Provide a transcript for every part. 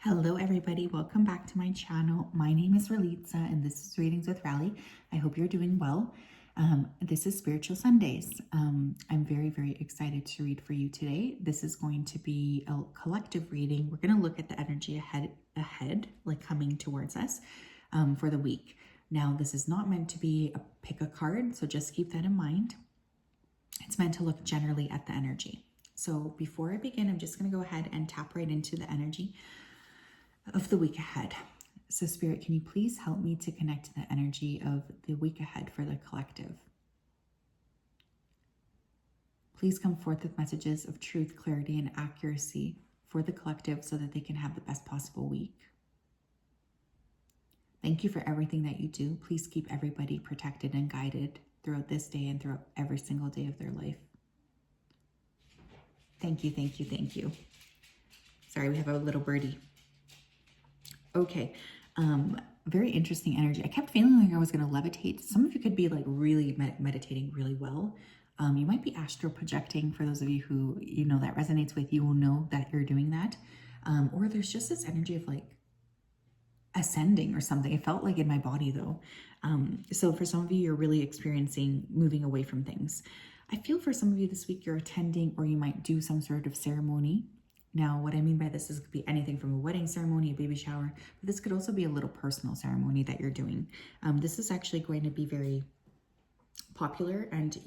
Hello everybody, welcome back to my channel. My name is Ralitza and this is Readings with Rally. I hope you're doing well. This is Spiritual Sundays. I'm very excited to read for you today. This is going to be a collective reading. We're going to look at the energy ahead, like coming towards us for the week. Now, this is not meant to be a pick a card, so just keep that in mind. It's meant to look generally at the energy. So before I begin, I'm just going to go ahead and tap right into the energy of the week ahead. So Spirit, can you please help me to connect to the energy of the week ahead for the collective? Please come forth with messages of truth, clarity, and accuracy for the collective so that they can have the best possible week. Thank you for everything that you do. Please keep everybody protected and guided throughout this day and throughout every single day of their life. Thank you. Sorry, we have a little birdie. Okay, very interesting energy. I kept feeling like I was going to levitate. Some of you could be like really meditating really well. You might be astral projecting. For those of you who, that resonates with, you will know that you're doing that. Or there's just this energy of like ascending or something. It felt like in my body though. So for some of you, you're really experiencing moving away from things. I feel for some of you this week, you're attending or you might do some sort of ceremony. Now, what I mean by this is it could be anything from a wedding ceremony, a baby shower, but this could also be a little personal ceremony that you're doing. This is actually going to be very popular, and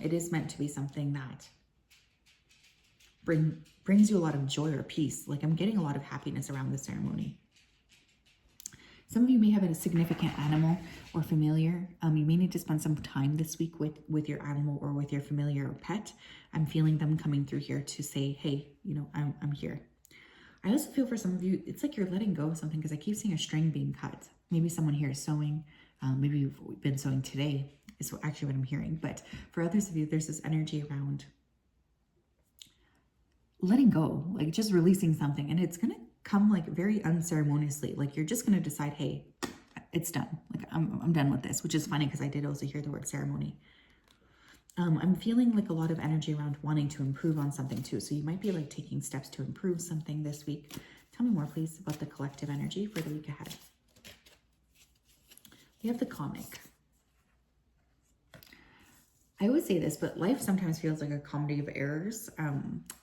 it is meant to be something that brings you a lot of joy or peace. Like I'm getting a lot of happiness around the ceremony. Some of you may have a significant animal or familiar. You may need to spend some time this week with your animal or with your familiar or pet. I'm feeling them coming through here to say, hey, I'm here. I also feel for some of you, it's like you're letting go of something because I keep seeing a string being cut. Maybe someone here is sewing. Maybe you've been sewing today is actually what I'm hearing. But for others of you, there's this energy around letting go, like just releasing something. And it's going to come like very unceremoniously. Like you're just going to decide, hey, it's done. Like I'm done with this, which is funny because I did also hear the word ceremony. I'm feeling like a lot of energy around wanting to improve on something too. So you might be like taking steps to improve something this week. Tell me more, please, about the collective energy for the week ahead. We have the comic. I always say this, but life sometimes feels like a comedy of errors.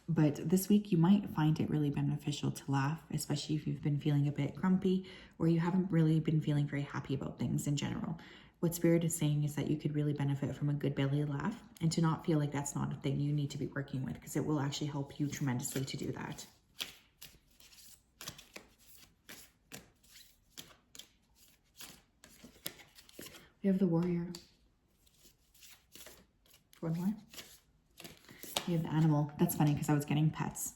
But this week you might find it really beneficial to laugh, especially if you've been feeling a bit grumpy or you haven't really been feeling very happy about things in general. What Spirit is saying is that you could really benefit from a good belly laugh and to not feel like that's not a thing you need to be working with, because it will actually help you tremendously to do that. We have the Warrior. One more. We have the Animal. That's funny because I was getting pets.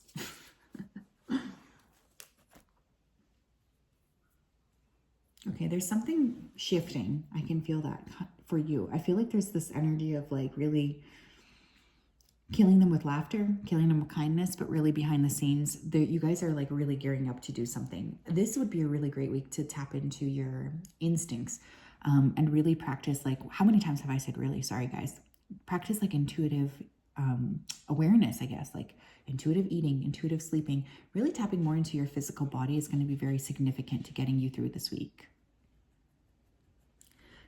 Okay, there's something shifting. I can feel that for you. I feel like there's this energy of like really killing them with laughter, killing them with kindness, but really behind the scenes, you guys are like really gearing up to do something. This would be a really great week to tap into your instincts and really practice, like, how many times have I said really? Sorry, guys. Practice like intuitive awareness, I guess, like intuitive eating, intuitive sleeping. Really tapping more into your physical body is going to be very significant to getting you through this week.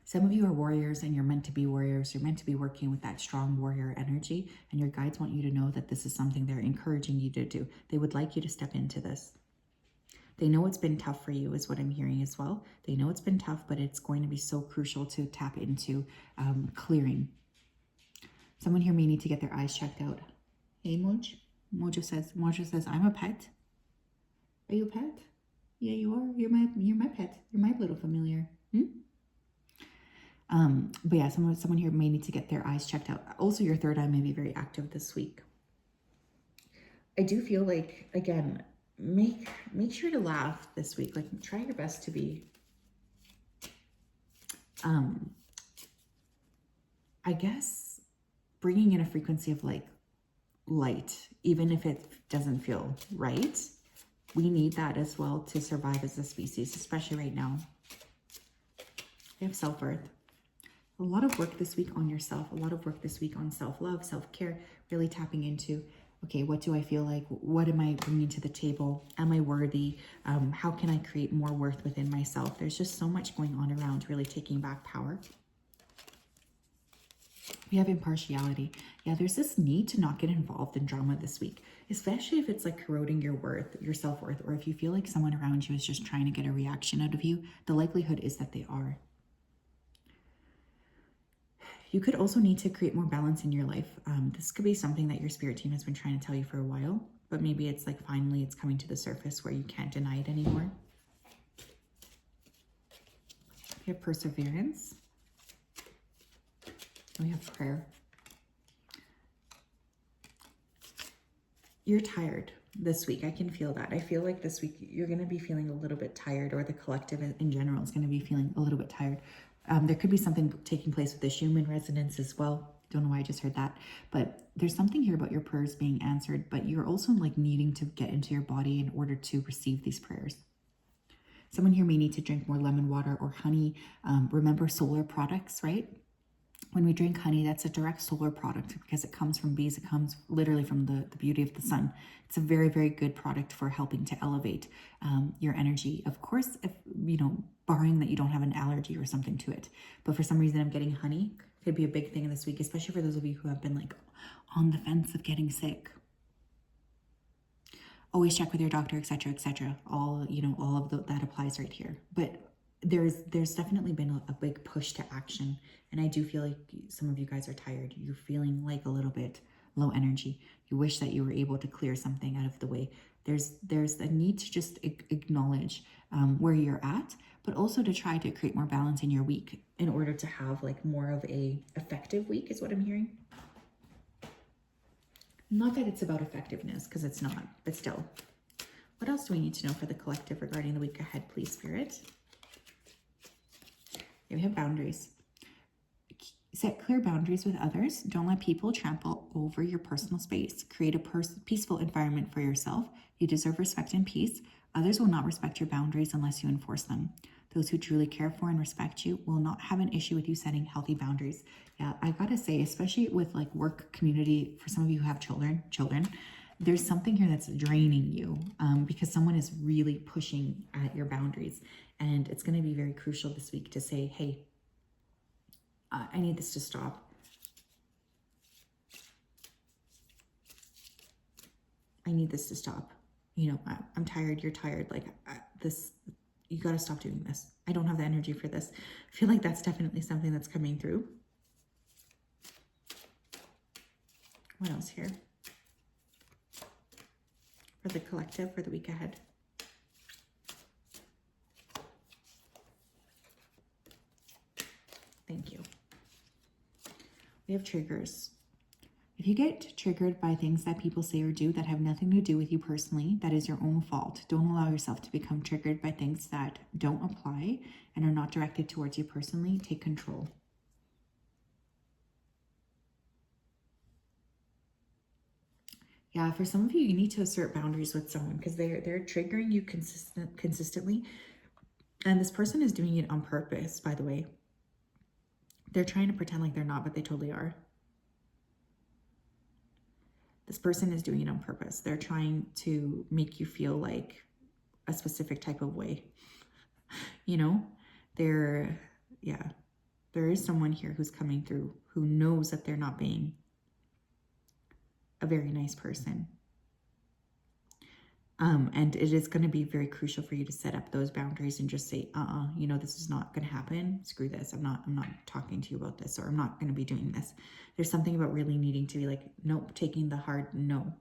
Some of you are warriors and you're meant to be warriors. You're meant to be working with that strong warrior energy, and your guides want you to know that this is something they're encouraging you to do. They would like you to step into this. They know it's been tough for you is what I'm hearing as well. They know it's been tough, but it's going to be so crucial to tap into clearing. Someone here may need to get their eyes checked out. Hey, Moj. Mojo says, I'm a pet. Are you a pet? Yeah, you are. You're my pet. You're my little familiar. But yeah, someone here may need to get their eyes checked out. Also, your third eye may be very active this week. I do feel like, again, make sure to laugh this week. Like, try your best to be, I guess, bringing in a frequency of like light, even if it doesn't feel right. We need that as well to survive as a species, especially right now. We have self-worth. A lot of work this week on yourself, a lot of work this week on self-love, self-care, really tapping into Okay, what do I feel like? What am I bringing to the table? Am I worthy? How can I create more worth within myself? There's just so much going on around really taking back power. We have impartiality. Yeah, there's this need to not get involved in drama this week, especially if it's like corroding your worth, your self-worth, or if you feel like someone around you is just trying to get a reaction out of you. The likelihood is that they are. You could also need to create more balance in your life. This could be something that your spirit team has been trying to tell you for a while, but maybe it's like finally it's coming to the surface where you can't deny it anymore. We have perseverance. We have prayer. You're tired this week. I can feel that. I feel like this week you're going to be feeling a little bit tired, or the collective in general is going to be feeling a little bit tired. There could be something taking place with this human resonance as well. Don't know why I just heard that, but there's something here about your prayers being answered, but you're also like needing to get into your body in order to receive these prayers. Someone here may need to drink more lemon water or honey. Remember solar products, right? When we drink honey, that's a direct solar product because it comes from bees. It comes literally from the beauty of the sun. It's a very, very good product for helping to elevate your energy. Of course, if, you know, barring that you don't have an allergy or something to it. But for some reason, I'm getting honey. Could be a big thing this week, especially for those of you who have been like on the fence of getting sick. Always check with your doctor, etc., etc. All, you know, all of that applies right here. But there's definitely been a big push to action, and I do feel like some of you guys are tired. You're feeling like a little bit low energy. You wish that you were able to clear something out of the way. There's a need to just acknowledge where you're at, but also to try to create more balance in your week in order to have like more of a effective week is what I'm hearing. Not that it's about effectiveness, because it's not, but still. What else do we need to know for the collective regarding the week ahead, please, Spirit? We have boundaries. Set clear boundaries with others. Don't let people trample over your personal space. Create a peaceful environment for yourself. You deserve respect and peace. Others will not respect your boundaries unless you enforce them. Those who truly care for and respect you will not have an issue with you setting healthy boundaries. Yeah, I gotta say, especially with like work community, for some of you who have children, there's something here that's draining you because someone is really pushing at your boundaries. And it's going to be very crucial this week to say, hey, I need this to stop. I need this to stop. You know, I'm tired. You're tired. Like this, you got to stop doing this. I don't have the energy for this. I feel like that's definitely something that's coming through. What else here? For the collective, for the week ahead. Thank you. We have triggers. If you get triggered by things that people say or do that have nothing to do with you personally, that is your own fault. Don't allow yourself to become triggered by things that don't apply and are not directed towards you personally. Take control. Yeah, for some of you, you need to assert boundaries with someone because they're triggering you consistently. And this person is doing it on purpose, by the way. They're trying to pretend like they're not, but they totally are. This person is doing it on purpose. They're trying to make you feel like a specific type of way. You know, there is someone here who's coming through who knows that they're not being a very nice person. And it is going to be very crucial for you to set up those boundaries and just say, you know, this is not going to happen. Screw this. I'm not talking to you about this, or I'm not going to be doing this. There's something about really needing to be like, nope, taking the hard no.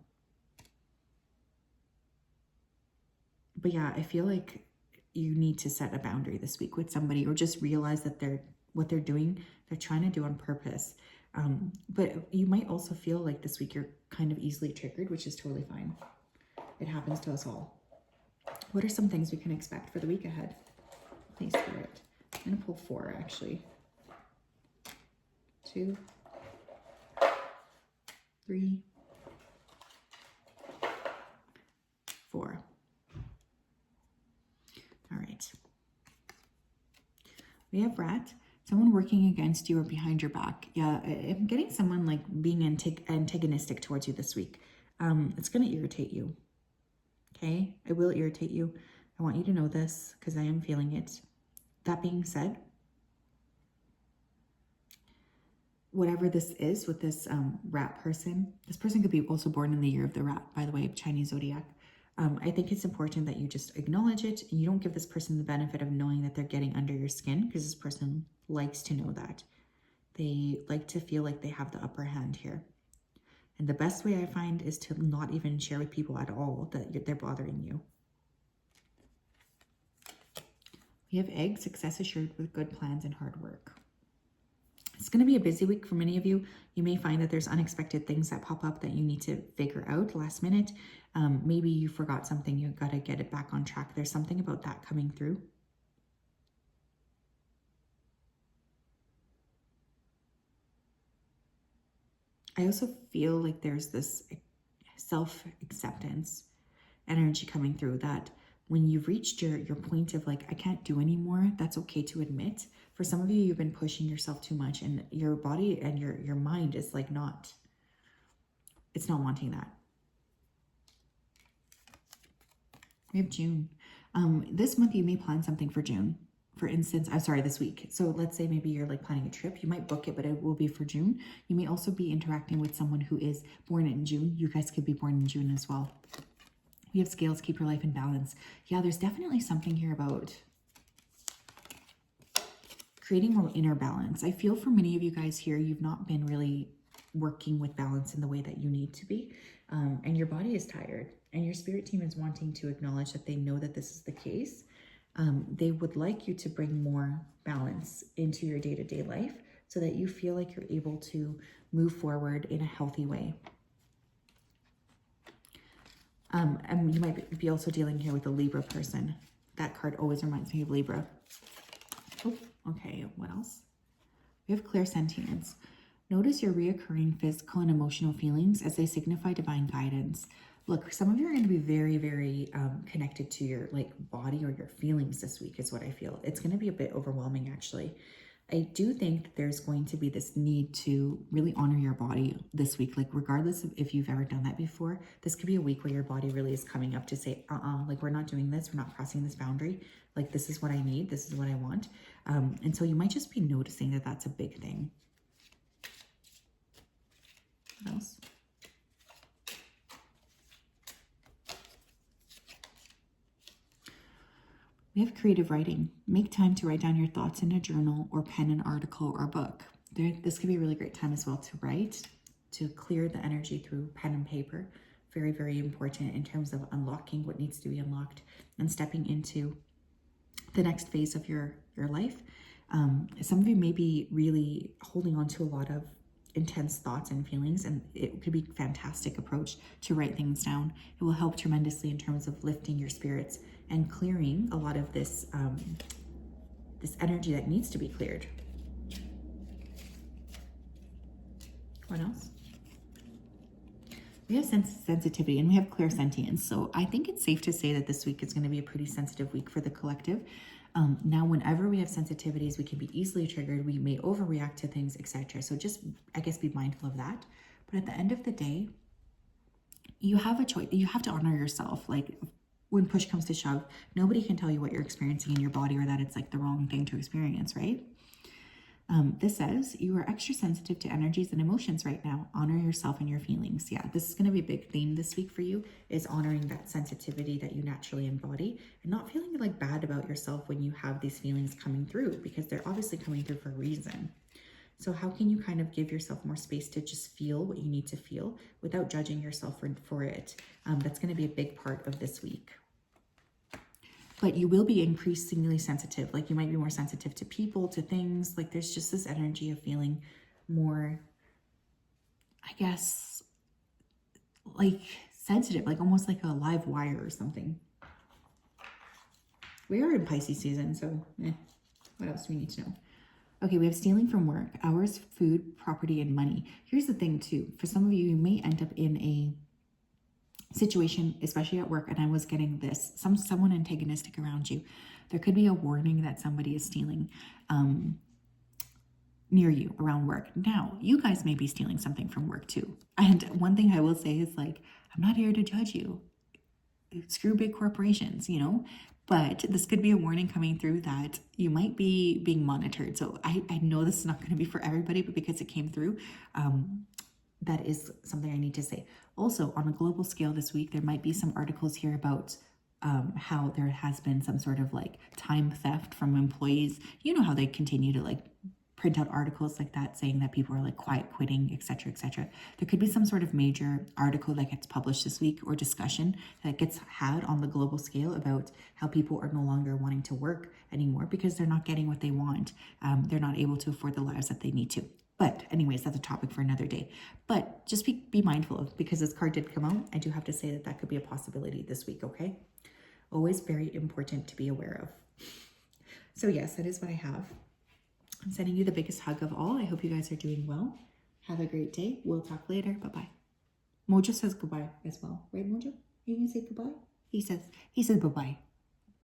But yeah, I feel like you need to set a boundary this week with somebody, or just realize that what they're doing, they're trying to do on purpose. But you might also feel like this week you're kind of easily triggered, which is totally fine. It happens to us all. What are some things we can expect for the week ahead? Please, Spirit. I'm going to pull 4, actually. 2, 3, 4. All right. We have Rat. Someone working against you or behind your back. Yeah, I'm getting someone like being antagonistic towards you this week. It's going to irritate you. Okay? It will irritate you. I want you to know this because I am feeling it. That being said, whatever this is with this rat person, this person could be also born in the year of the rat, by the way, Chinese zodiac. I think it's important that you just acknowledge it and you don't give this person the benefit of knowing that they're getting under your skin, because this person likes to know that. They like to feel like they have the upper hand here. And the best way I find is to not even share with people at all that they're bothering you. We have egg, success assured with good plans and hard work. It's going to be a busy week for many of you. You may find that there's unexpected things that pop up that you need to figure out last minute. Maybe you forgot something, you got to get it back on track. There's something about that coming through. I also feel like there's this self-acceptance energy coming through, that when you've reached your point of like, I can't do anymore, that's okay to admit. For some of you, you've been pushing yourself too much and your body and your mind is like it's not wanting that. We have June. This month you may plan something for June. For instance, I'm sorry, this week. So let's say maybe you're like planning a trip. You might book it, but it will be for June. You may also be interacting with someone who is born in June. You guys could be born in June as well. We have scales, keep your life in balance. Yeah, there's definitely something here about creating more inner balance. I feel for many of you guys here, you've not been really working with balance in the way that you need to be. And your body is tired and your spirit team is wanting to acknowledge that they know that this is the case. They would like you to bring more balance into your day-to-day life so that you feel like you're able to move forward in a healthy way. And you might be also dealing here with a Libra person. That card always reminds me of Libra. Oh, okay, what else? We have clairsentience. Notice your reoccurring physical and emotional feelings as they signify divine guidance. Look, some of you are going to be very, very connected to your body or your feelings this week is what I feel. It's going to be a bit overwhelming, actually. I do think there's going to be this need to really honor your body this week. Like, regardless of if you've ever done that before, this could be a week where your body really is coming up to say, like, we're not doing this. We're not crossing this boundary. Like, this is what I need. This is what I want. And so you might just be noticing that that's a big thing. What else? We have creative writing. Make time to write down your thoughts in a journal or pen an article or book. This could be a really great time as well to write, to clear the energy through pen and paper. Very, very important in terms of unlocking what needs to be unlocked and stepping into the next phase of your life. Some of you may be really holding on to a lot of intense thoughts and feelings, and it could be a fantastic approach to write things down. It will help tremendously in terms of lifting your spirits and clearing a lot of this this energy that needs to be cleared. What else? We have sensitivity and we have clairsentience. So I think it's safe to say that this week is going to be a pretty sensitive week for the collective. Now, whenever we have sensitivities, we can be easily triggered. We may overreact to things, etc. So just, I guess, be mindful of that. But at the end of the day, you have a choice. You have to honor yourself. Like, when push comes to shove, nobody can tell you what you're experiencing in your body or that it's like the wrong thing to experience, right? This says you are extra sensitive to energies and emotions right now. Honor yourself and your feelings. Yeah, this is going to be a big theme this week for you, is honoring that sensitivity that you naturally embody and not feeling like bad about yourself when you have these feelings coming through, because they're obviously coming through for a reason. So how can you kind of give yourself more space to just feel what you need to feel without judging yourself for it? That's going to be a big part of this week. But you will be increasingly sensitive. Like, you might be more sensitive to people, to things. Like, there's just this energy of feeling more, I guess, like sensitive, like almost like a live wire or something. We are in Pisces season, so what else do we need to know? Okay, we have stealing from work, hours, food, property, and money. Here's the thing too. For some of you, you may end up in a situation, especially at work, and I was getting this, someone antagonistic around you. There could be a warning that somebody is stealing. near you around work. Now, you guys may be stealing something from work too. And one thing I will say is like, I'm not here to judge you. Screw big corporations, you know? But this could be a warning coming through that you might be being monitored. So I know this is not going to be for everybody, but because it came through, that is something I need to say. Also, on a global scale this week, there might be some articles here about how there has been some sort of like time theft from employees. You know how they continue to like print out articles like that saying that people are like quiet quitting, etc., etc. There could be some sort of major article that gets published this week or discussion that gets had on the global scale about how people are no longer wanting to work anymore because they're not getting what they want. They're not able to afford the lives that they need to. But anyways, that's a topic for another day. But just be mindful of, because this card did come out, I do have to say that that could be a possibility this week, okay? Always very important to be aware of. So yes, that is what I have. I'm sending you the biggest hug of all. I hope you guys are doing well. Have a great day. We'll talk later. Bye-bye. Mojo says goodbye as well. Right, Mojo? Are you going to say goodbye? He says bye-bye.